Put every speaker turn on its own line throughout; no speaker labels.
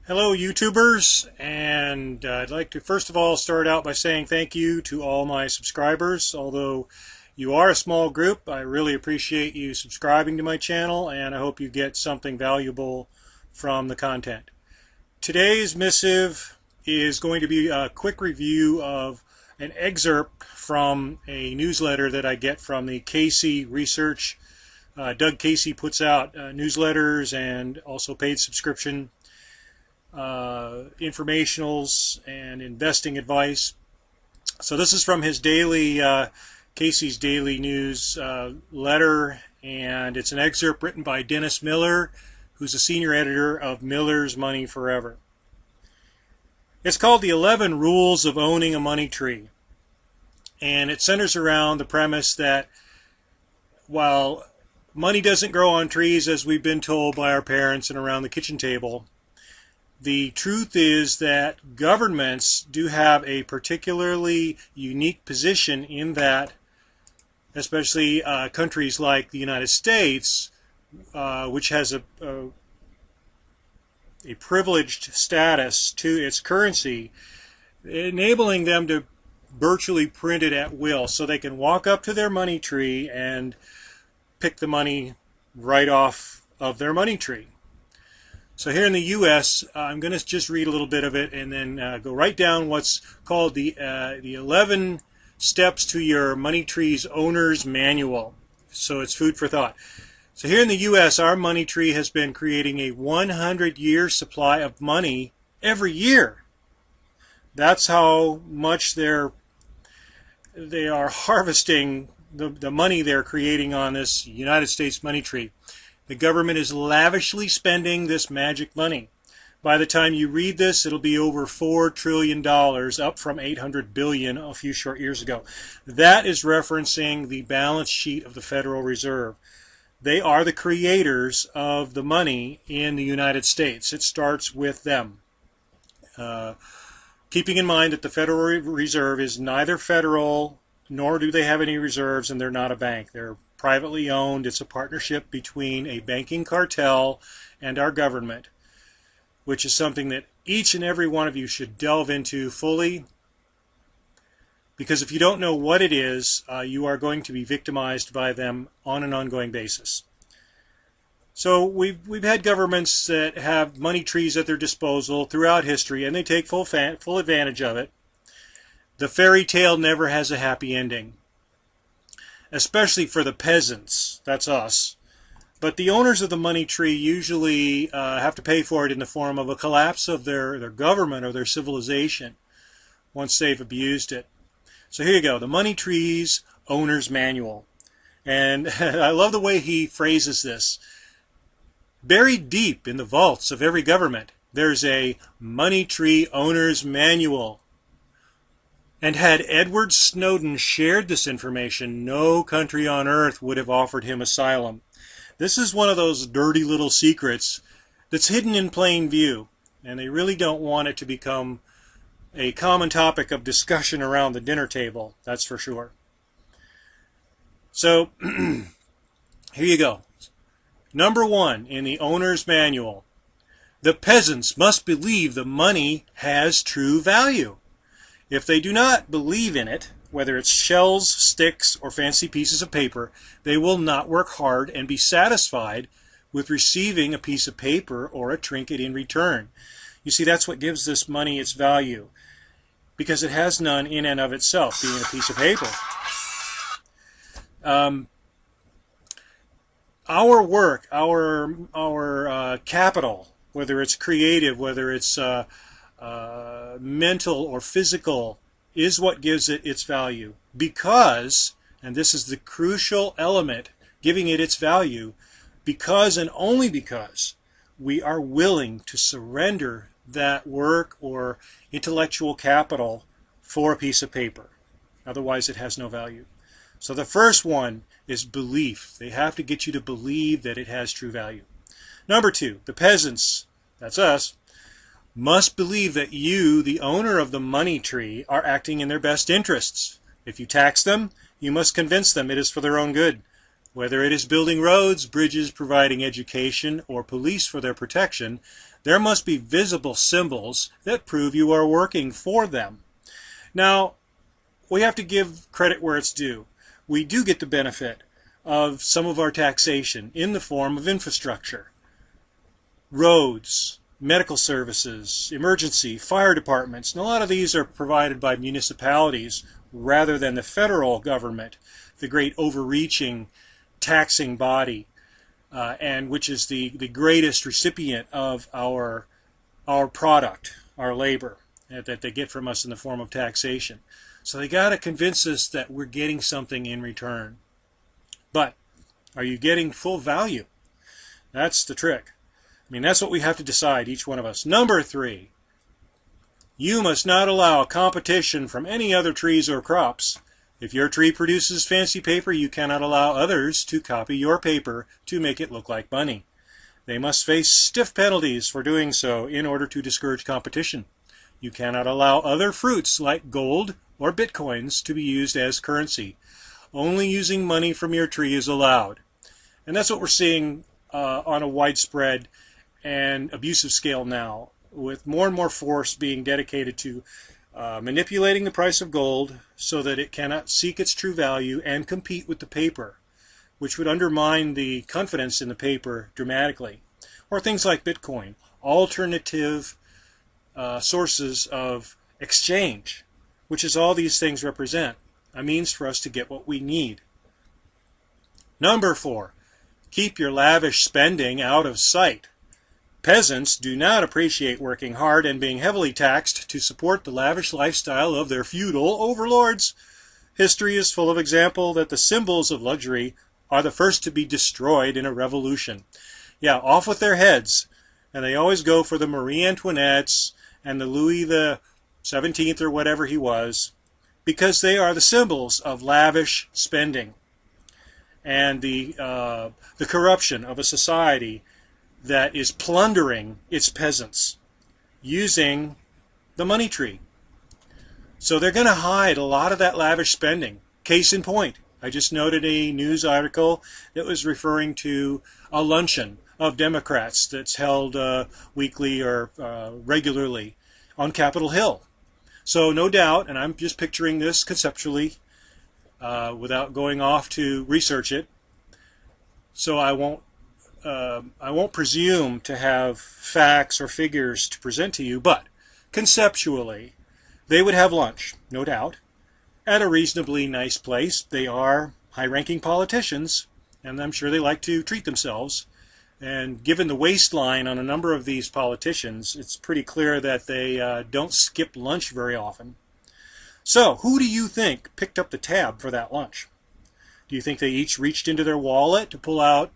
Hello YouTubers, and I'd like to first of all start out by saying thank you to all my subscribers. Although you are a small group, I really appreciate you subscribing to my channel, and I hope you get something valuable from the content. Today's missive is going to be a quick review of an excerpt from a newsletter that I get from the Casey Research. Doug Casey puts out newsletters and also paid subscription informationals and investing advice. So this is from his daily Casey's Daily News letter, and it's an excerpt written by Dennis Miller, who's a senior editor of Miller's Money Forever. It's called The 11 Rules of Owning a Money Tree, and it centers around the premise that while money doesn't grow on trees, as we've been told by our parents and around the kitchen table, the truth is that governments do have a particularly unique position in that, especially countries like the United States, which has a privileged status to its currency, enabling them to virtually print it at will, so they can walk up to their money tree and pick the money right off of their money tree. So here in the U.S., I'm going to just read a little bit of it and then go right down what's called the 11 steps to your money tree's owner's manual. So it's food for thought. So here in the U.S., our money tree has been creating a 100-year supply of money every year. That's how much they are harvesting the money they're creating on this United States money tree. The government is lavishly spending this magic money. By the time you read this, it'll be over $4 trillion, up from $800 billion a few short years ago. That is referencing the balance sheet of the Federal Reserve. They are the creators of the money in the United States. It starts with them. Keeping in mind that the Federal Reserve is neither federal, nor do they have any reserves, and they're not a bank. They're privately owned. It's a partnership between a banking cartel and our government, which is something that each and every one of you should delve into fully, because if you don't know what it is, you are going to be victimized by them on an ongoing basis. So we've had governments that have money trees at their disposal throughout history, and they take full advantage of it. The fairy tale never has a happy ending, especially for the peasants. That's us. But the owners of the money tree usually have to pay for it in the form of a collapse of their government or their civilization once they've abused it. So here you go, the money tree's owner's manual. And I love the way he phrases this. Buried deep in the vaults of every government, there's a money tree owner's manual. And had Edward Snowden shared this information, no country on earth would have offered him asylum. This is one of those dirty little secrets that's hidden in plain view, and they really don't want it to become a common topic of discussion around the dinner table, that's for sure. So, here you go. Number 1 in the owner's manual. The peasants must believe the money has true value. If they do not believe in it, whether it's shells, sticks, or fancy pieces of paper, they will not work hard and be satisfied with receiving a piece of paper or a trinket in return. You see, that's what gives this money its value, because it has none in and of itself, being a piece of paper. Our work, our capital, whether it's creative, whether it's mental or physical, is what gives it its value. Because, and this is the crucial element giving it its value, because and only because we are willing to surrender that work or intellectual capital for a piece of paper. Otherwise it has no value. So the first one is belief. They have to get you to believe that it has true value. Number 2, the peasants, that's us, must believe that you, the owner of the money tree, are acting in their best interests. If you tax them, you must convince them it is for their own good. Whether it is building roads, bridges, providing education, or police for their protection, there must be visible symbols that prove you are working for them. Now, we have to give credit where it's due. We do get the benefit of some of our taxation in the form of infrastructure. Roads, medical services, emergency, fire departments, and a lot of these are provided by municipalities rather than the federal government, the great overreaching taxing body, and which is the greatest recipient of our product, our labor, that they get from us in the form of taxation. So they got to convince us that we're getting something in return. But are you getting full value? That's the trick. I mean, that's what we have to decide, each one of us. Number 3, you must not allow competition from any other trees or crops. If your tree produces fancy paper, you cannot allow others to copy your paper to make it look like money. They must face stiff penalties for doing so in order to discourage competition. You cannot allow other fruits like gold or bitcoins to be used as currency. Only using money from your tree is allowed. And that's what we're seeing on a widespread and abusive scale now, with more and more force being dedicated to manipulating the price of gold so that it cannot seek its true value and compete with the paper, which would undermine the confidence in the paper dramatically. Or things like Bitcoin, alternative sources of exchange, which is all these things represent, a means for us to get what we need. Number 4, keep your lavish spending out of sight. Peasants do not appreciate working hard and being heavily taxed to support the lavish lifestyle of their feudal overlords. History is full of example that the symbols of luxury are the first to be destroyed in a revolution. Yeah, off with their heads. And they always go for the Marie Antoinettes and the Louis the 17th or whatever he was, because they are the symbols of lavish spending and the corruption of a society that is plundering its peasants using the money tree. So they're going to hide a lot of that lavish spending. Case in point, I just noted a news article that was referring to a luncheon of Democrats that's held weekly or regularly on Capitol Hill. So no doubt, and I'm just picturing this conceptually without going off to research it, so I won't presume to have facts or figures to present to you, but conceptually, they would have lunch, no doubt, at a reasonably nice place. They are high-ranking politicians, and I'm sure they like to treat themselves. And given the waistline on a number of these politicians, it's pretty clear that they don't skip lunch very often. So, who do you think picked up the tab for that lunch? Do you think they each reached into their wallet to pull out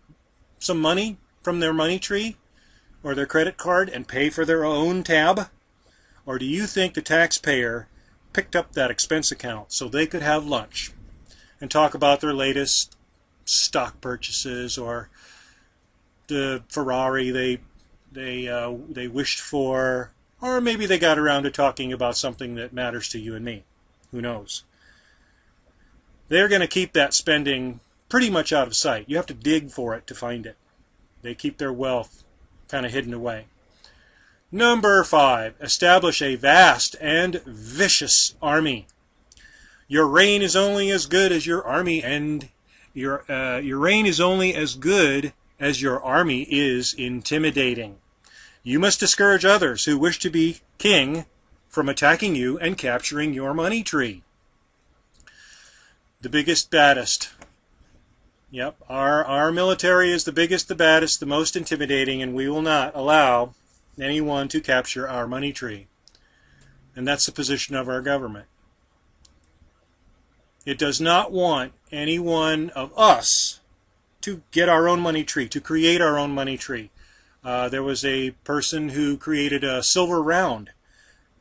some money from their money tree or their credit card and pay for their own tab? Or do you think the taxpayer picked up that expense account so they could have lunch and talk about their latest stock purchases or the Ferrari they wished for, or maybe they got around to talking about something that matters to you and me? Who knows? They're going to keep that spending pretty much out of sight. You have to dig for it to find it. They keep their wealth kind of hidden away. Number 5, establish a vast and vicious army. Your reign is only as good as your army, and your reign is only as good as your army is intimidating. You must discourage others who wish to be king from attacking you and capturing your money tree. The biggest, baddest. Yep, our military is the biggest, the baddest, the most intimidating, and we will not allow anyone to capture our money tree. And that's the position of our government. It does not want any one of us to get our own money tree, to create our own money tree. There was a person who created a silver round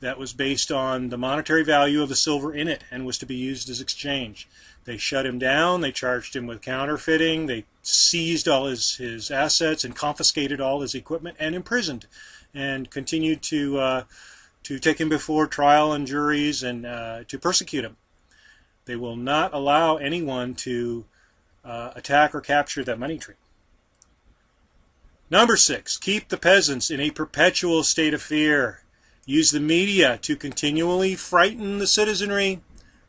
that was based on the monetary value of the silver in it and was to be used as exchange. They shut him down, they charged him with counterfeiting, they seized all his assets and confiscated all his equipment and imprisoned, and continued to take him before trial and juries and to persecute him. They will not allow anyone to attack or capture that money tree. Number 6, keep the peasants in a perpetual state of fear. Use the media to continually frighten the citizenry.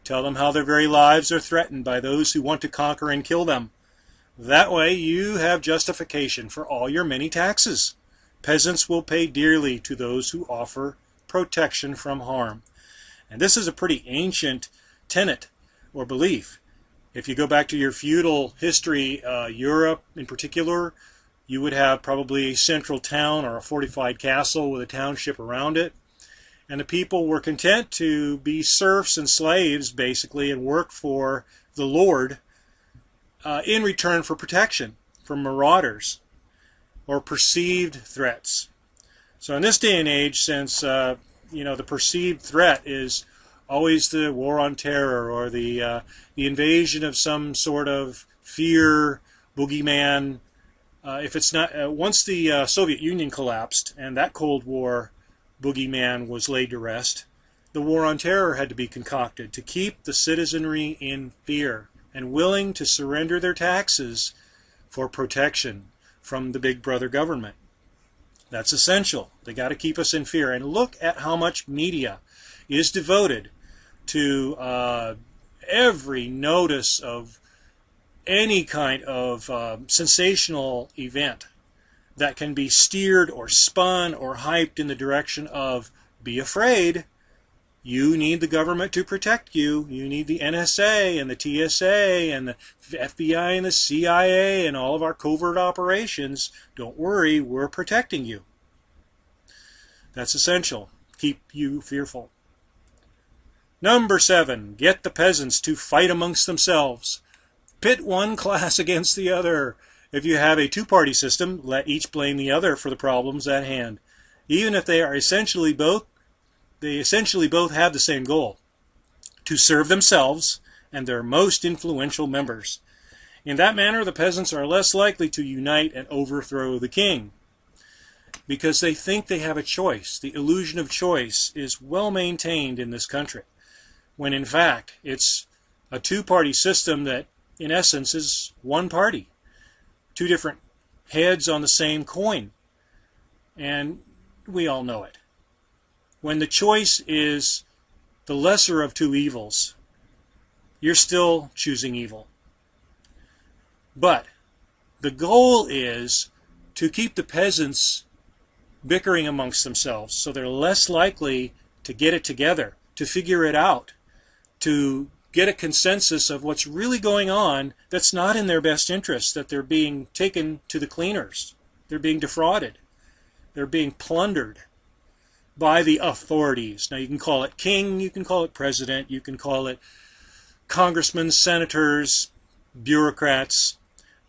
Tell them how their very lives are threatened by those who want to conquer and kill them. That way you have justification for all your many taxes. Peasants will pay dearly to those who offer protection from harm. And this is a pretty ancient tenet or belief. If you go back to your feudal history, Europe in particular, you would have probably a central town or a fortified castle with a township around it. And the people were content to be serfs and slaves, basically, and work for the Lord in return for protection from marauders or perceived threats. So in this day and age, since the perceived threat is always the war on terror or the invasion of some sort of fear boogeyman, if it's not once the Soviet Union collapsed and that Cold War boogeyman was laid to rest, the war on terror had to be concocted to keep the citizenry in fear and willing to surrender their taxes for protection from the big brother government. That's essential. They got to keep us in fear. And look at how much media is devoted to every notice of any kind of sensational event that can be steered or spun or hyped in the direction of be afraid. You need the government to protect you. You need the NSA and the TSA and the FBI and the CIA and all of our covert operations. Don't worry, we're protecting you. That's essential. Keep you fearful. Number 7, get the peasants to fight amongst themselves. Pit one class against the other. If you have a two-party system, let each blame the other for the problems at hand. Even if they essentially both have the same goal, to serve themselves and their most influential members. In that manner, the peasants are less likely to unite and overthrow the king, because they think they have a choice. The illusion of choice is well maintained in this country, when in fact it's a two-party system that in essence is one party. Two different heads on the same coin. And we all know it. When the choice is the lesser of two evils, you're still choosing evil. But the goal is to keep the peasants bickering amongst themselves so they're less likely to get it together, to figure it out, to get a consensus of what's really going on that's not in their best interest, that they're being taken to the cleaners. They're being defrauded. They're being plundered by the authorities. Now you can call it king, you can call it president, you can call it congressmen, senators, bureaucrats.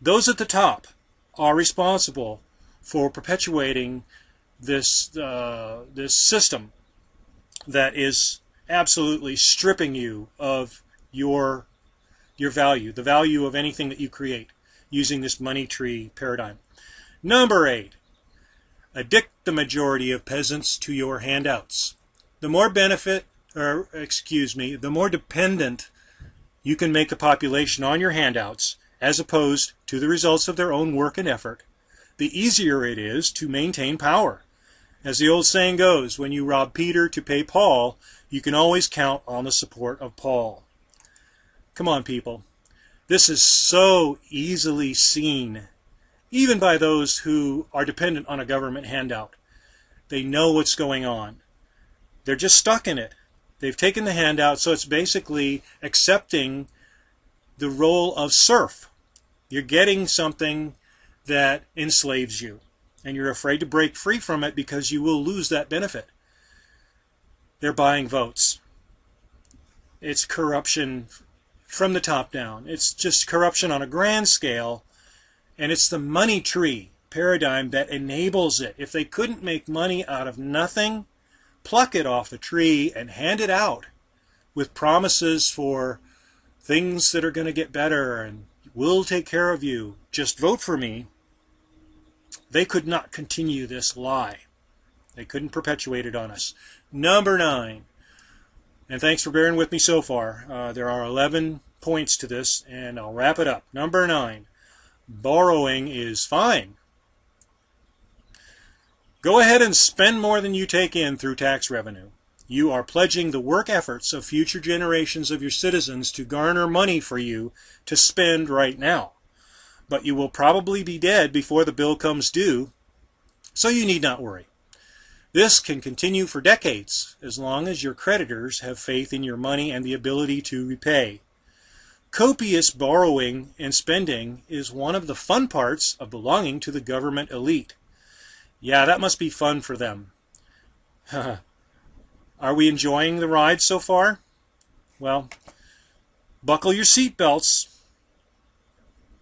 Those at the top are responsible for perpetuating this system that is absolutely stripping you of your value, the value of anything that you create using this money tree paradigm. Number 8, addict the majority of peasants to your handouts. The more the more dependent you can make the population on your handouts as opposed to the results of their own work and effort, the easier it is to maintain power. As the old saying goes, when you rob Peter to pay Paul, you can always count on the support of Paul. Come on, people. This is so easily seen, even by those who are dependent on a government handout. They know what's going on. They're just stuck in it. They've taken the handout, so it's basically accepting the role of serf. You're getting something that enslaves you, and you're afraid to break free from it because you will lose that benefit. They're buying votes. It's corruption from the top down. It's just corruption on a grand scale, and it's the money tree paradigm that enables it. If they couldn't make money out of nothing, pluck it off the tree and hand it out with promises for things that are going to get better and we'll take care of you. Just vote for me. They could not continue this lie. They couldn't perpetuate it on us. Number 9. And thanks for bearing with me so far. There are 11 points to this, and I'll wrap it up. Number 9, borrowing is fine. Go ahead and spend more than you take in through tax revenue. You are pledging the work efforts of future generations of your citizens to garner money for you to spend right now. But you will probably be dead before the bill comes due, so you need not worry. This can continue for decades, as long as your creditors have faith in your money and the ability to repay. Copious borrowing and spending is one of the fun parts of belonging to the government elite. Yeah, that must be fun for them. Are we enjoying the ride so far? Well, buckle your seatbelts,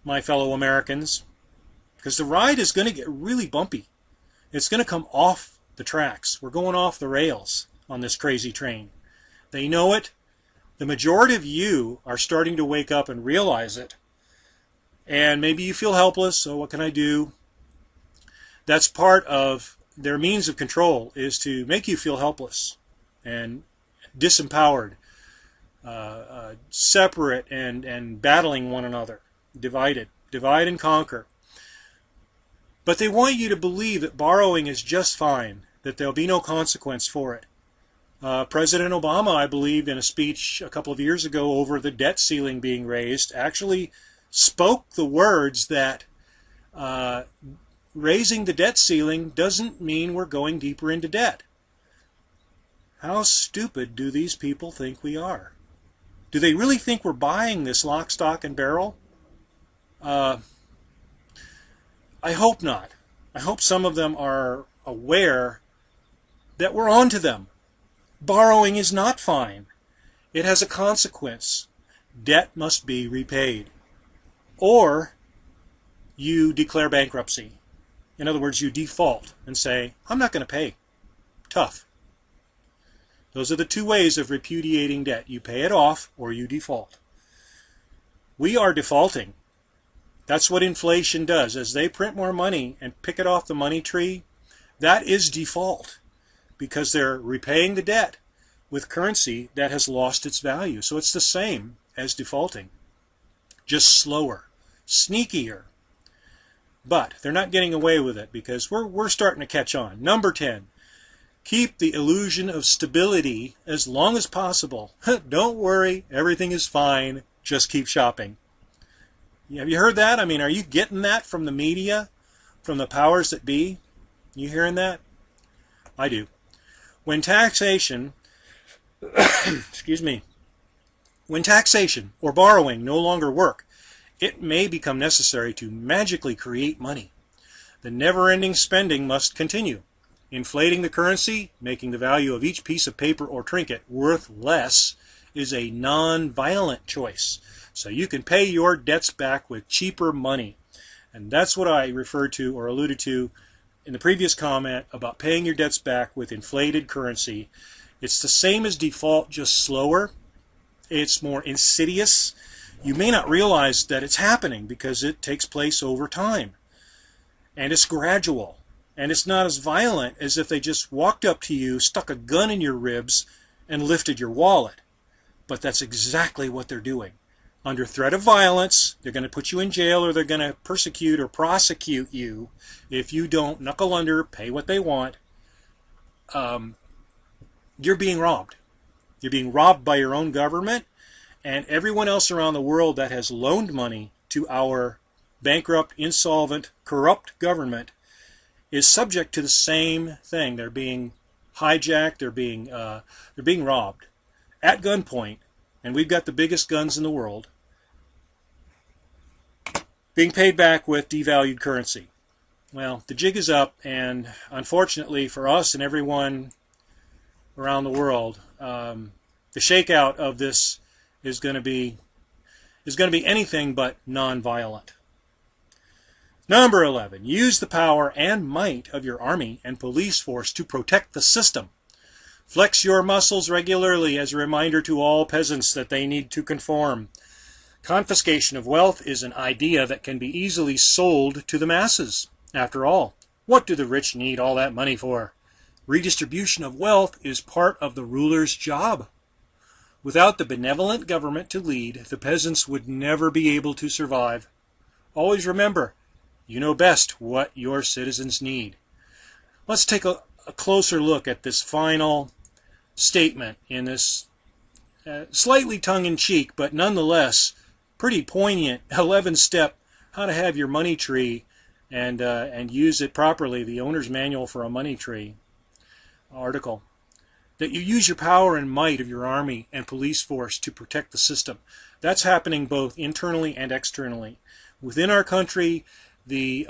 my fellow Americans, because the ride is going to get really bumpy. It's going to come off the tracks. We're going off the rails on this crazy train. They know it. The majority of you are starting to wake up and realize it. And maybe you feel helpless, so what can I do? That's part of their means of control, is to make you feel helpless and disempowered, separate and battling one another, divided, divide and conquer. But they want you to believe that borrowing is just fine, that there'll be no consequence for it. President Obama, I believe, in a speech a couple of years ago over the debt ceiling being raised, actually spoke the words that raising the debt ceiling doesn't mean we're going deeper into debt. How stupid do these people think we are? Do they really think we're buying this lock, stock, and barrel? I hope not. I hope some of them are aware that we're on to them. Borrowing is not fine. It has a consequence. Debt must be repaid. Or you declare bankruptcy. In other words, you default and say, I'm not going to pay. Tough. Those are the two ways of repudiating debt. You pay it off or you default. We are defaulting. That's what inflation does. As they print more money and pick it off the money tree, that is default, because they're repaying the debt with currency that has lost its value. So it's the same as defaulting, just slower, sneakier. But they're not getting away with it, because we're starting to catch on. Number 10, keep the illusion of stability as long as possible. Don't worry, everything is fine, just keep shopping. Have you heard that? I mean, are you getting that from the media, from the powers that be? You hearing that? I do. When taxation, excuse me, when taxation or borrowing no longer work, it may become necessary to magically create money. The never-ending spending must continue. Inflating the currency, making the value of each piece of paper or trinket worth less, is a non-violent choice. So you can pay your debts back with cheaper money. And that's what I referred to or alluded to in the previous comment about paying your debts back with inflated currency. It's the same as default, just slower. It's more insidious. You may not realize that it's happening because it takes place over time. And it's gradual. And it's not as violent as if they just walked up to you, stuck a gun in your ribs, and lifted your wallet. But that's exactly what they're doing. Under threat of violence, they're going to put you in jail, or they're going to persecute or prosecute you if you don't knuckle under, pay what they want. You're being robbed. You're being robbed by your own government and everyone else around the world that has loaned money to our bankrupt, insolvent, corrupt government is subject to the same thing. They're being hijacked. They're being robbed at gunpoint, and we've got the biggest guns in the world, being paid back with devalued currency. Well, the jig is up, and unfortunately for us and everyone around the world, the shakeout of this is going to be anything but non-violent. Number 11, use the power and might of your army and police force to protect the system. Flex your muscles regularly as a reminder to all peasants that they need to conform. Confiscation of wealth is an idea that can be easily sold to the masses. After all, what do the rich need all that money for? Redistribution of wealth is part of the ruler's job. Without the benevolent government to lead, the peasants would never be able to survive. Always remember, you know best what your citizens need. Let's take a closer look at this final statement in this slightly tongue-in-cheek, but nonetheless pretty poignant 11-step how to have your money tree and use it properly, the owner's manual for a money tree article. That you use your power and might of your army and police force to protect the system. That's happening both internally and externally. Within our country, the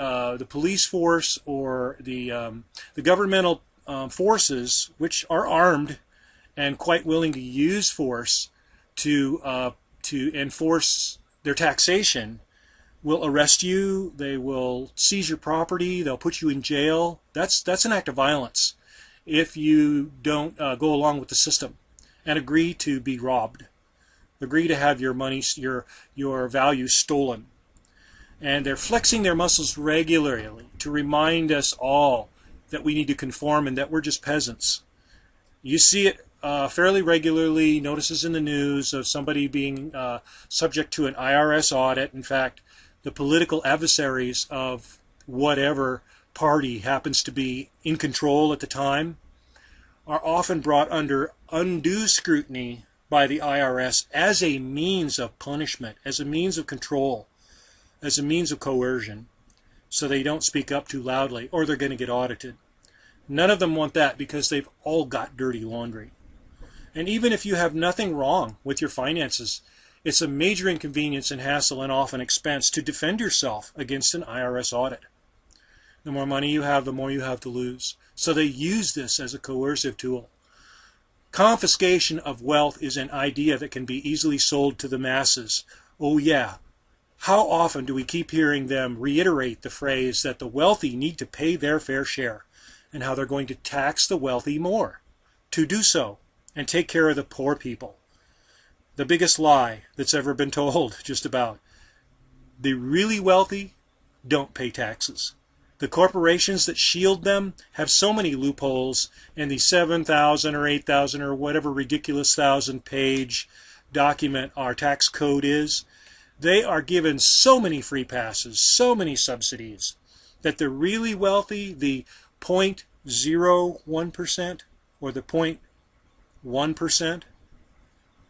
police force or the governmental forces, which are armed and quite willing to use force to enforce their taxation, will arrest you. They will seize your property. They'll put you in jail. That's an act of violence if you don't go along with the system and agree to be robbed, agree to have your money, your value stolen. And they're flexing their muscles regularly to remind us all that we need to conform and that we're just peasants. You see it fairly regularly, notices in the news of somebody being subject to an IRS audit. In fact, the political adversaries of whatever party happens to be in control at the time are often brought under undue scrutiny by the IRS as a means of punishment, as a means of control, as a means of coercion, so they don't speak up too loudly or they're going to get audited. None of them want that because they've all got dirty laundry. And even if you have nothing wrong with your finances, it's a major inconvenience and hassle and often expense to defend yourself against an IRS audit. The more money you have, the more you have to lose. So they use this as a coercive tool. Confiscation of wealth is an idea that can be easily sold to the masses. Oh yeah, how often do we keep hearing them reiterate the phrase that the wealthy need to pay their fair share and how they're going to tax the wealthy more to do so and take care of the poor people. The biggest lie that's ever been told, just about. The really wealthy don't pay taxes. The corporations that shield them have so many loopholes in the 7,000 or 8,000 or whatever ridiculous 1,000-page document our tax code is. They are given so many free passes, so many subsidies, that the really wealthy, the 0.01% or the 0.1%,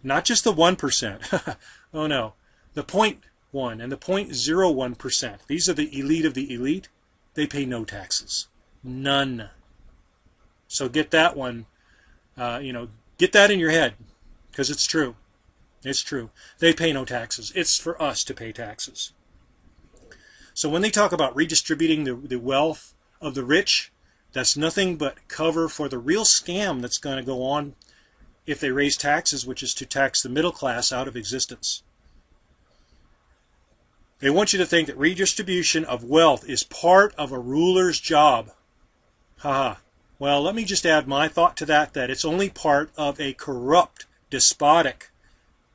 not just the 1%, oh no, the 0.1 and the 0.01%, these are the elite of the elite, they pay no taxes. None. So get that one, get that in your head, because it's true. It's true. They pay no taxes. It's for us to pay taxes. So when they talk about redistributing the wealth of the rich, that's nothing but cover for the real scam that's going to go on if they raise taxes, which is to tax the middle class out of existence. They want you to think that redistribution of wealth is part of a ruler's job. Haha. Well, let me just add my thought to that it's only part of a corrupt, despotic,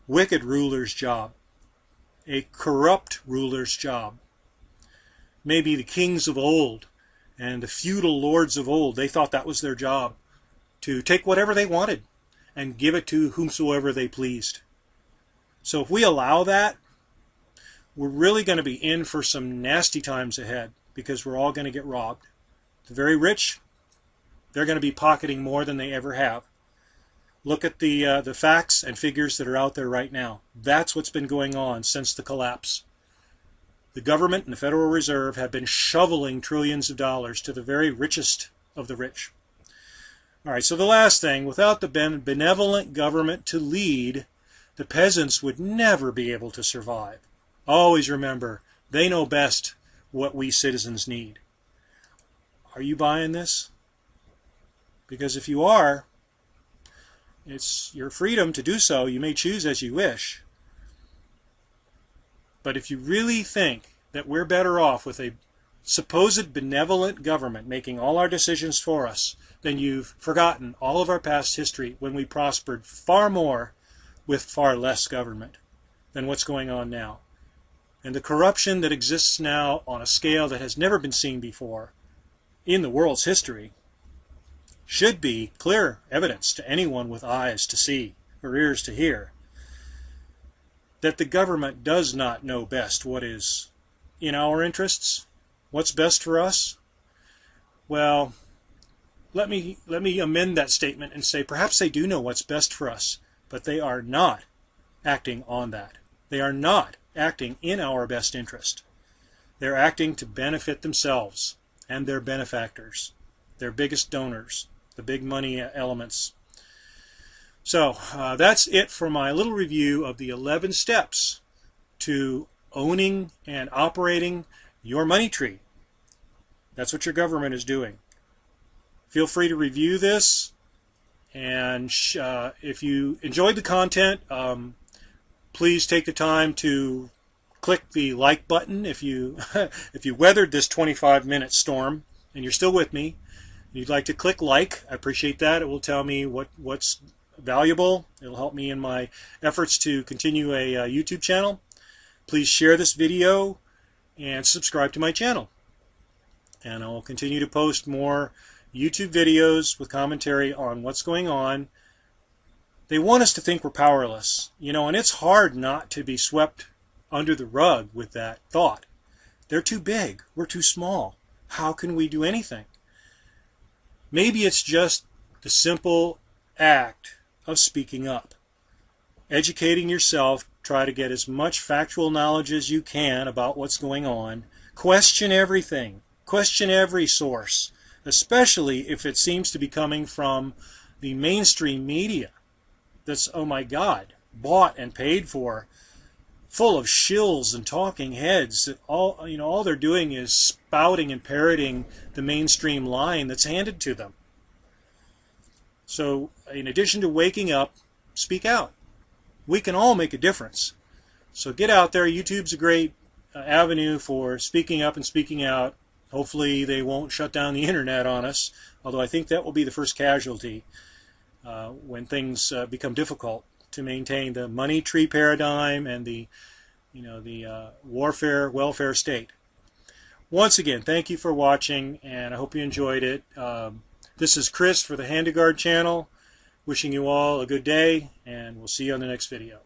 wicked ruler's job. A corrupt ruler's job. Maybe the kings of old and the feudal lords of old, they thought that was their job, to take whatever they wanted and give it to whomsoever they pleased. So if we allow that, we're really going to be in for some nasty times ahead, because we're all going to get robbed. The very rich, they're going to be pocketing more than they ever have. Look at the facts and figures that are out there right now. That's what's been going on since the collapse. The government and the Federal Reserve have been shoveling trillions of dollars to the very richest of the rich. All right, so the last thing, without the benevolent government to lead, the peasants would never be able to survive. Always remember, they know best what we citizens need. Are you buying this? Because if you are, it's your freedom to do so. You may choose as you wish. But if you really think that we're better off with a supposed benevolent government making all our decisions for us, then you've forgotten all of our past history when we prospered far more with far less government than what's going on now. And the corruption that exists now on a scale that has never been seen before in the world's history should be clear evidence to anyone with eyes to see or ears to hear, that the government does not know best what is in our interests, what's best for us. Well, let me amend that statement and say perhaps they do know what's best for us, but they are not acting on that. They are not acting in our best interest. They're acting to benefit themselves and their benefactors, their biggest donors, the big money elements. So that's it for my little review of the 11 steps to owning and operating your money tree. That's what your government is doing. Feel free to review this, and if you enjoyed the content, please take the time to click the like button. If you if you weathered this 25-minute storm and you're still with me, and you'd like to click like, I appreciate that. It will tell me what's valuable. It'll help me in my efforts to continue a YouTube channel. Please share this video and subscribe to my channel. And I will continue to post more YouTube videos with commentary on what's going on. They want us to think we're powerless, and it's hard not to be swept under the rug with that thought. They're too big. We're too small. How can we do anything? Maybe it's just the simple act of speaking up. Educating yourself, try to get as much factual knowledge as you can about what's going on. Question everything. Question every source, especially if it seems to be coming from the mainstream media that's, oh my God, bought and paid for, full of shills and talking heads that all they're doing is spouting and parroting the mainstream line that's handed to them. So in addition to waking up, speak out. We can all make a difference. So get out there. YouTube's a great avenue for speaking up and speaking out. Hopefully they won't shut down the internet on us, although I think that will be the first casualty when things become difficult to maintain the money tree paradigm and the welfare state. Once again, thank you for watching, and I hope you enjoyed it. This is Chris for the Handiguard channel, wishing you all a good day, and we'll see you on the next video.